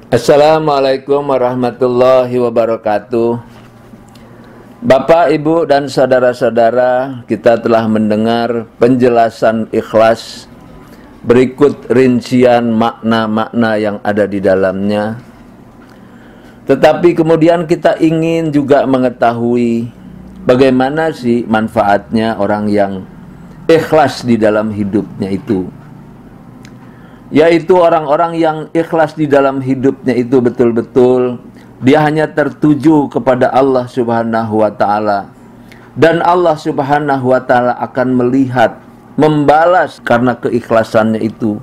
Assalamualaikum warahmatullahi wabarakatuh. Bapak, Ibu, dan saudara-saudara, kita telah mendengar penjelasan ikhlas. Berikut rincian makna-makna yang ada di dalamnya. Tetapi kemudian kita ingin juga mengetahui bagaimana sih manfaatnya orang yang ikhlas di dalam hidupnya itu. Yaitu orang-orang yang ikhlas di dalam hidupnya itu betul-betul dia hanya tertuju kepada Allah Subhanahu wa ta'ala, dan Allah Subhanahu wa ta'ala akan melihat, membalas karena keikhlasannya itu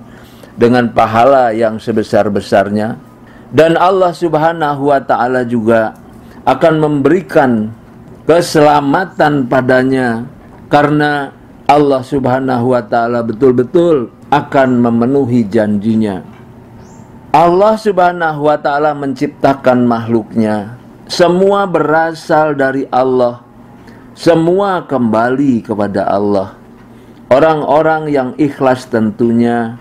dengan pahala yang sebesar-besarnya. Dan Allah Subhanahu wa ta'ala juga akan memberikan keselamatan padanya, karena Allah Subhanahu wa ta'ala betul-betul akan memenuhi janjinya. Allah Subhanahu wa ta'ala menciptakan makhluknya. Semua berasal dari Allah. Semua kembali kepada Allah. Orang-orang yang ikhlas tentunya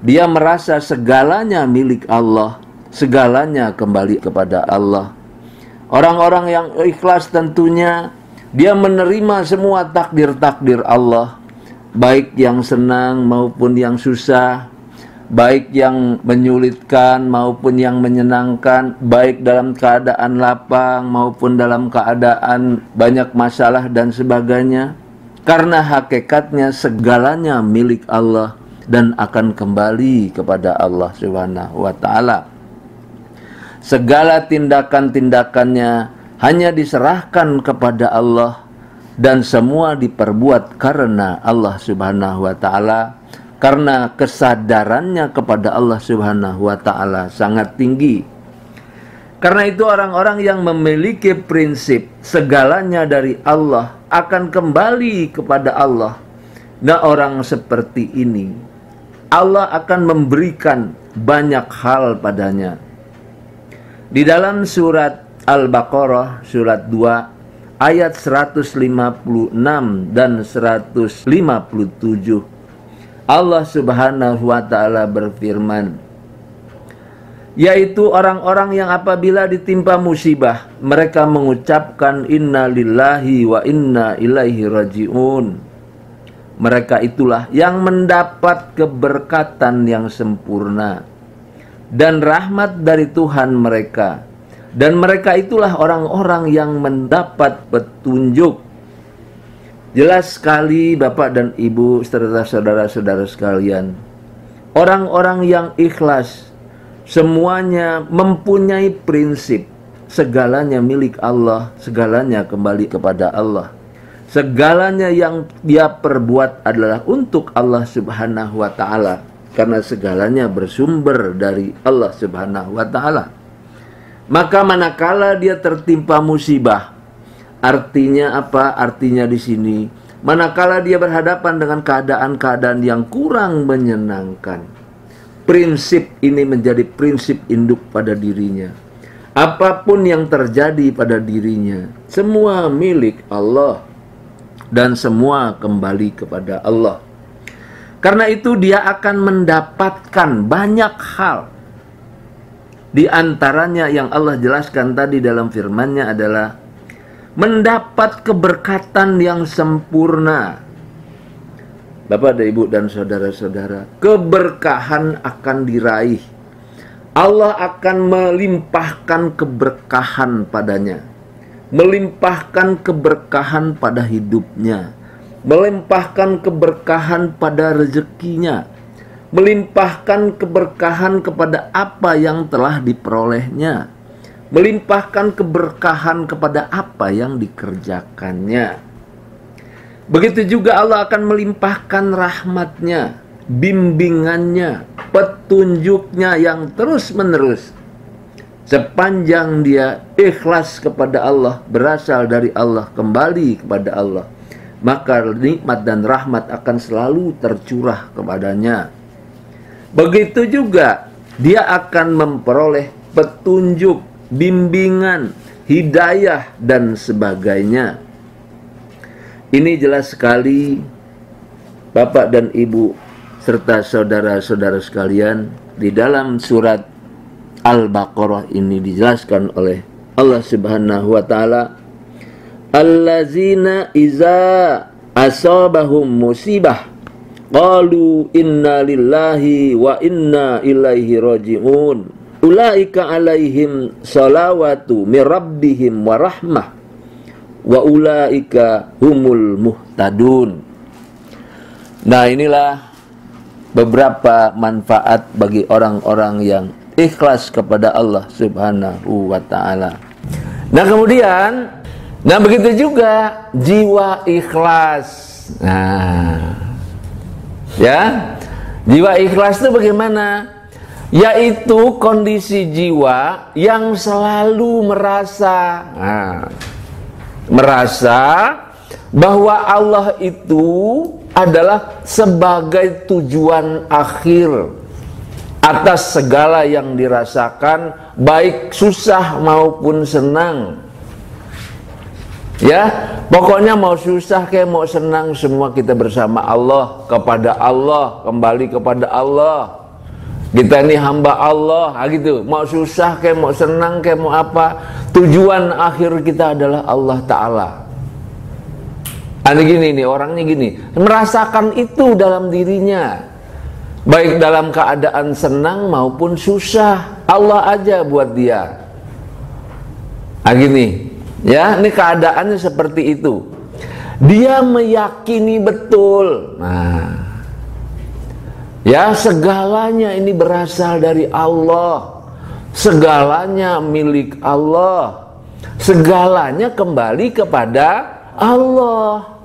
dia merasa segalanya milik Allah, segalanya kembali kepada Allah. Orang-orang yang ikhlas tentunya dia menerima semua takdir-takdir Allah, baik yang senang maupun yang susah, baik yang menyulitkan maupun yang menyenangkan, baik dalam keadaan lapang maupun dalam keadaan banyak masalah dan sebagainya. Karena hakikatnya segalanya milik Allah dan akan kembali kepada Allah Subhanahu wa ta'ala. Segala tindakan-tindakannya hanya diserahkan kepada Allah, dan semua diperbuat karena Allah Subhanahu wa ta'ala, karena kesadarannya kepada Allah Subhanahu wa ta'ala sangat tinggi. Karena itu orang-orang yang memiliki prinsip segalanya dari Allah akan kembali kepada Allah. Nah, orang seperti ini Allah akan memberikan banyak hal padanya. Di dalam surat Al-Baqarah surat 2 ayat 156 dan 157, Allah Subhanahu wa ta'ala berfirman, yaitu orang-orang yang apabila ditimpa musibah mereka mengucapkan inna lillahi wa inna ilaihi raji'un. Mereka itulah yang mendapat keberkatan yang sempurna dan rahmat dari Tuhan mereka. Dan mereka itulah orang-orang yang mendapat petunjuk. Jelas sekali Bapak dan Ibu serta saudara-saudara sekalian, orang-orang yang ikhlas semuanya mempunyai prinsip segalanya milik Allah, segalanya kembali kepada Allah. Segalanya yang dia perbuat adalah untuk Allah Subhanahu wa ta'ala, karena segalanya bersumber dari Allah Subhanahu wa ta'ala. Maka manakala dia tertimpa musibah, artinya apa? Artinya di sini, manakala dia berhadapan dengan keadaan-keadaan yang kurang menyenangkan, prinsip ini menjadi prinsip induk pada dirinya. Apapun yang terjadi pada dirinya, semua milik Allah dan semua kembali kepada Allah. Karena itu dia akan mendapatkan banyak hal. Di antaranya yang Allah jelaskan tadi dalam firman-Nya adalah mendapat keberkatan yang sempurna. Bapak dan Ibu dan saudara-saudara, keberkahan akan diraih. Allah akan melimpahkan keberkahan padanya, melimpahkan keberkahan pada hidupnya, melimpahkan keberkahan pada rezekinya, melimpahkan keberkahan kepada apa yang telah diperolehnya, melimpahkan keberkahan kepada apa yang dikerjakannya. Begitu juga Allah akan melimpahkan rahmatnya, bimbingannya, petunjuknya yang terus-menerus. Sepanjang dia ikhlas kepada Allah, berasal dari Allah, kembali kepada Allah, maka nikmat dan rahmat akan selalu tercurah kepadanya. Begitu juga dia akan memperoleh petunjuk, bimbingan, hidayah, dan sebagainya. Ini jelas sekali Bapak dan Ibu serta saudara-saudara sekalian, di dalam surat Al-Baqarah ini dijelaskan oleh Allah Subhanahu wa taala, allazina iza asabahum musibah qalu inna lillahi wa inna ilaihi raji'un ulaika alaihim salawatu mir rabbihim wa rahmah wa ulaika humul muhtadun. Nah, inilah beberapa manfaat bagi orang-orang yang ikhlas kepada Allah Subhanahu wa ta'ala. Nah, kemudian, begitu juga jiwa ikhlas. Nah, ya, jiwa ikhlas itu bagaimana? Yaitu kondisi jiwa yang selalu merasa bahwa Allah itu adalah sebagai tujuan akhir atas segala yang dirasakan, baik susah maupun senang. Ya, pokoknya mau susah kayak mau senang, semua kita bersama Allah, kepada Allah, kembali kepada Allah. Kita ini hamba Allah, gitu. Mau susah kayak mau senang kayak mau apa, tujuan akhir kita adalah Allah Ta'ala. Ada gini nih, orangnya gini, merasakan itu dalam dirinya, baik dalam keadaan senang maupun susah, Allah aja buat dia. Gini, ya, ini keadaannya seperti itu. Dia meyakini betul. Nah, ya, segalanya ini berasal dari Allah, segalanya milik Allah, segalanya kembali kepada Allah.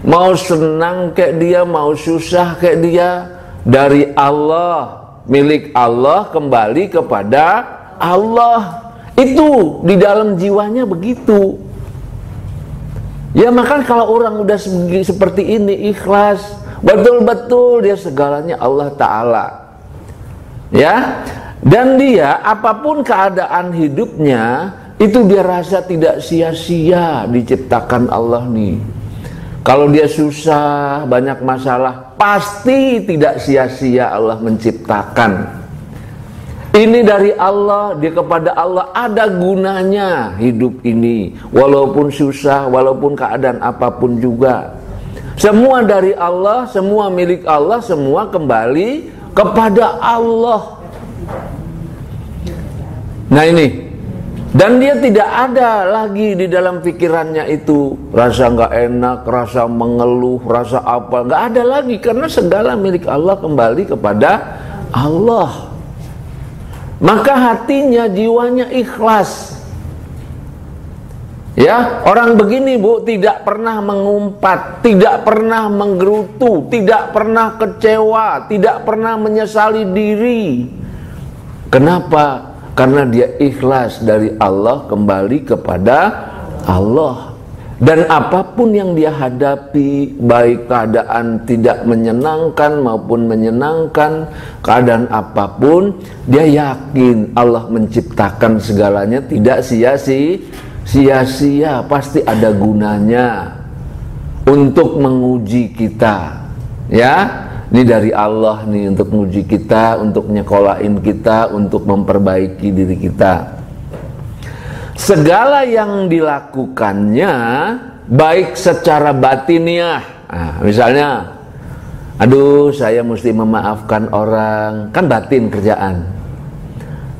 Mau senang kayak dia, mau susah kayak dia, dari Allah, milik Allah, kembali kepada Allah. Itu di dalam jiwanya begitu. Ya, maka kalau orang udah seperti ini, ikhlas, betul-betul dia segalanya Allah Ta'ala. Ya, dan dia apapun keadaan hidupnya, itu dia rasa tidak sia-sia diciptakan Allah nih. Kalau dia susah, banyak masalah, pasti tidak sia-sia Allah menciptakan. Ini dari Allah, dia kepada Allah, ada gunanya hidup ini. Walaupun susah, walaupun keadaan apapun juga. Semua dari Allah, semua milik Allah, semua kembali kepada Allah. Nah, ini. Dan dia tidak ada lagi di dalam pikirannya itu rasa nggak enak, rasa mengeluh, rasa apa, nggak ada lagi, karena segala milik Allah kembali kepada Allah. Maka hatinya, jiwanya ikhlas. Ya, orang begini, Bu, tidak pernah mengumpat, tidak pernah menggerutu, tidak pernah kecewa, tidak pernah menyesali diri. Kenapa? Karena dia ikhlas dari Allah kembali kepada Allah. Dan apapun yang dia hadapi, baik keadaan tidak menyenangkan maupun menyenangkan, keadaan apapun, dia yakin Allah menciptakan segalanya tidak sia-sia, pasti ada gunanya untuk menguji kita. Ya, ini dari Allah nih, untuk menguji kita, untuk nyekolahin kita, untuk memperbaiki diri kita. Segala yang dilakukannya baik secara batiniah. Nah, misalnya, aduh, saya mesti memaafkan orang, kan batin kerjaan.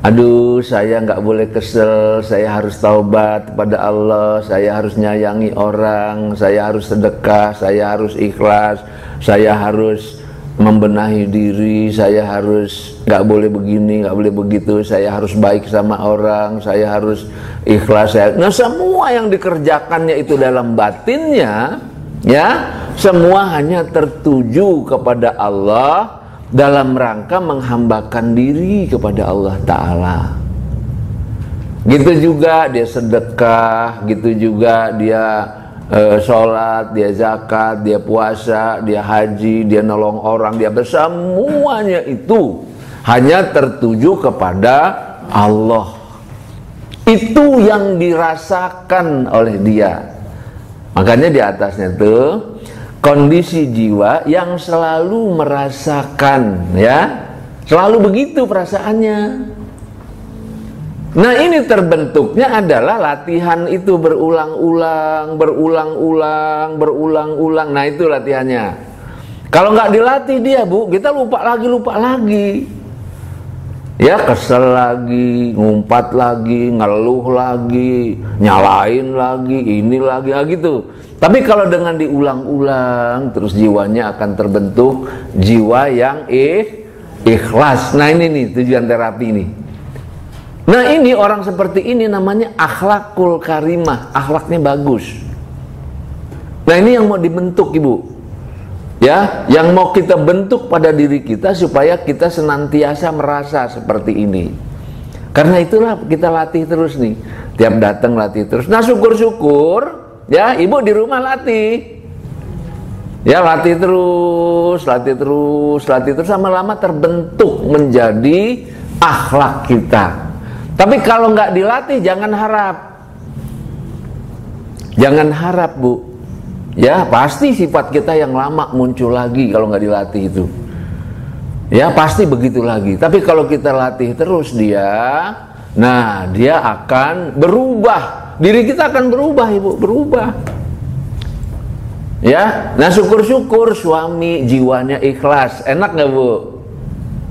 Aduh, saya nggak boleh kesel, saya harus taubat kepada Allah, saya harus nyayangi orang, saya harus sedekah, saya harus ikhlas, saya harus membenahi diri, saya harus nggak boleh begini, nggak boleh begitu, saya harus baik sama orang, saya harus ikhlas. Nah, semua yang dikerjakannya itu dalam batinnya, ya, semua hanya tertuju kepada Allah dalam rangka menghambakan diri kepada Allah Ta'ala. Gitu juga dia sedekah, gitu juga dia sholat, dia zakat, dia puasa, dia haji, dia nolong orang, dia semuanya itu hanya tertuju kepada Allah. Itu yang dirasakan oleh dia. Makanya di atasnya tuh kondisi jiwa yang selalu merasakan, ya, selalu begitu perasaannya. Nah, ini terbentuknya adalah latihan itu berulang-ulang. Nah, itu latihannya. Kalau nggak dilatih dia, Bu, kita lupa lagi. Ya, kesel lagi, ngumpat lagi, ngeluh lagi, nyalain lagi, ini lagi, gitu. Tapi kalau dengan diulang-ulang, terus jiwanya akan terbentuk jiwa yang ikhlas. Nah, ini nih tujuan terapi ini. Nah, ini orang seperti ini namanya akhlakul karimah, akhlaknya bagus. Nah, ini yang mau dibentuk, Ibu. Ya, yang mau kita bentuk pada diri kita supaya kita senantiasa merasa seperti ini. Karena itulah kita latih terus nih. Tiap datang latih terus. Nah, syukur-syukur ya, Ibu di rumah latih. Ya, latih terus lama-lama terbentuk menjadi akhlak kita. Tapi kalau nggak dilatih, jangan harap, Bu. Ya, pasti sifat kita yang lama muncul lagi kalau nggak dilatih itu. Ya, pasti begitu lagi. Tapi kalau kita latih terus dia, nah, dia akan berubah. Diri kita akan berubah, Ibu, berubah. Ya, nah, syukur-syukur suami jiwanya ikhlas. Enak nggak, Bu?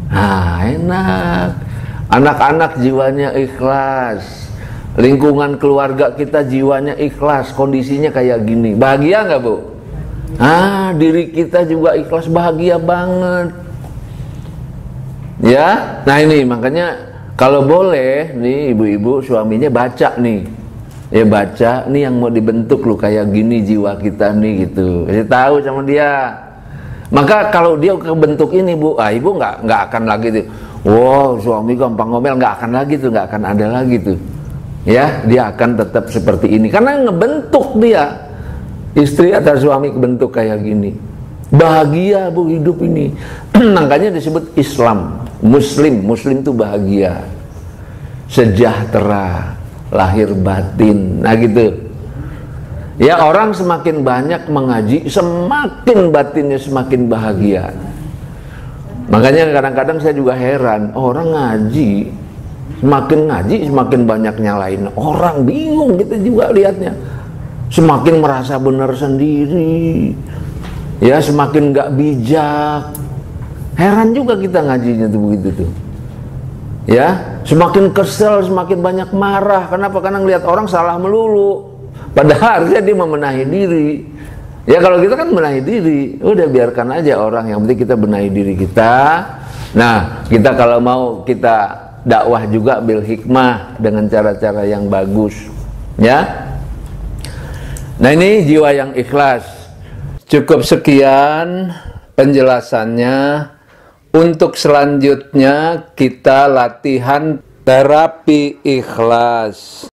Nah, enak. Anak-anak jiwanya ikhlas. Lingkungan keluarga kita jiwanya ikhlas, kondisinya kayak gini. Bahagia nggak, Bu? Diri kita juga ikhlas, bahagia banget. Ya, nah ini makanya kalau boleh nih ibu-ibu suaminya baca nih. Ya, baca nih yang mau dibentuk lu kayak gini jiwa kita nih gitu. Kasih tahu sama dia. Maka kalau dia kebentuk ini, Bu, ibu nggak akan lagi tuh. Wow, suami gampang ngomel, nggak akan ada lagi tuh. Ya, dia akan tetap seperti ini karena ngebentuk dia. Istri atau suami kebentuk kayak gini. Bahagia, Bu, hidup ini. Makanya disebut Islam, Muslim itu bahagia. Sejahtera, lahir batin. Nah, gitu. Ya, orang semakin banyak mengaji, semakin batinnya semakin bahagia. Makanya kadang-kadang saya juga heran, orang ngaji semakin banyak nyalain orang, bingung kita juga lihatnya. Semakin merasa benar sendiri, ya, semakin nggak bijak. Heran juga kita ngajinya tuh begitu tuh. Ya, semakin kesel, semakin banyak marah. Kenapa? Karena ngelihat orang salah melulu. Padahal harusnya dia membenahi diri. Ya, kalau kita kan benahi diri, udah biarkan aja orang, yang penting kita benahi diri kita. Nah, kita kalau mau kita dakwah juga bil hikmah dengan cara-cara yang bagus, ya. Nah, ini jiwa yang ikhlas. Cukup sekian penjelasannya. Untuk selanjutnya kita latihan terapi ikhlas.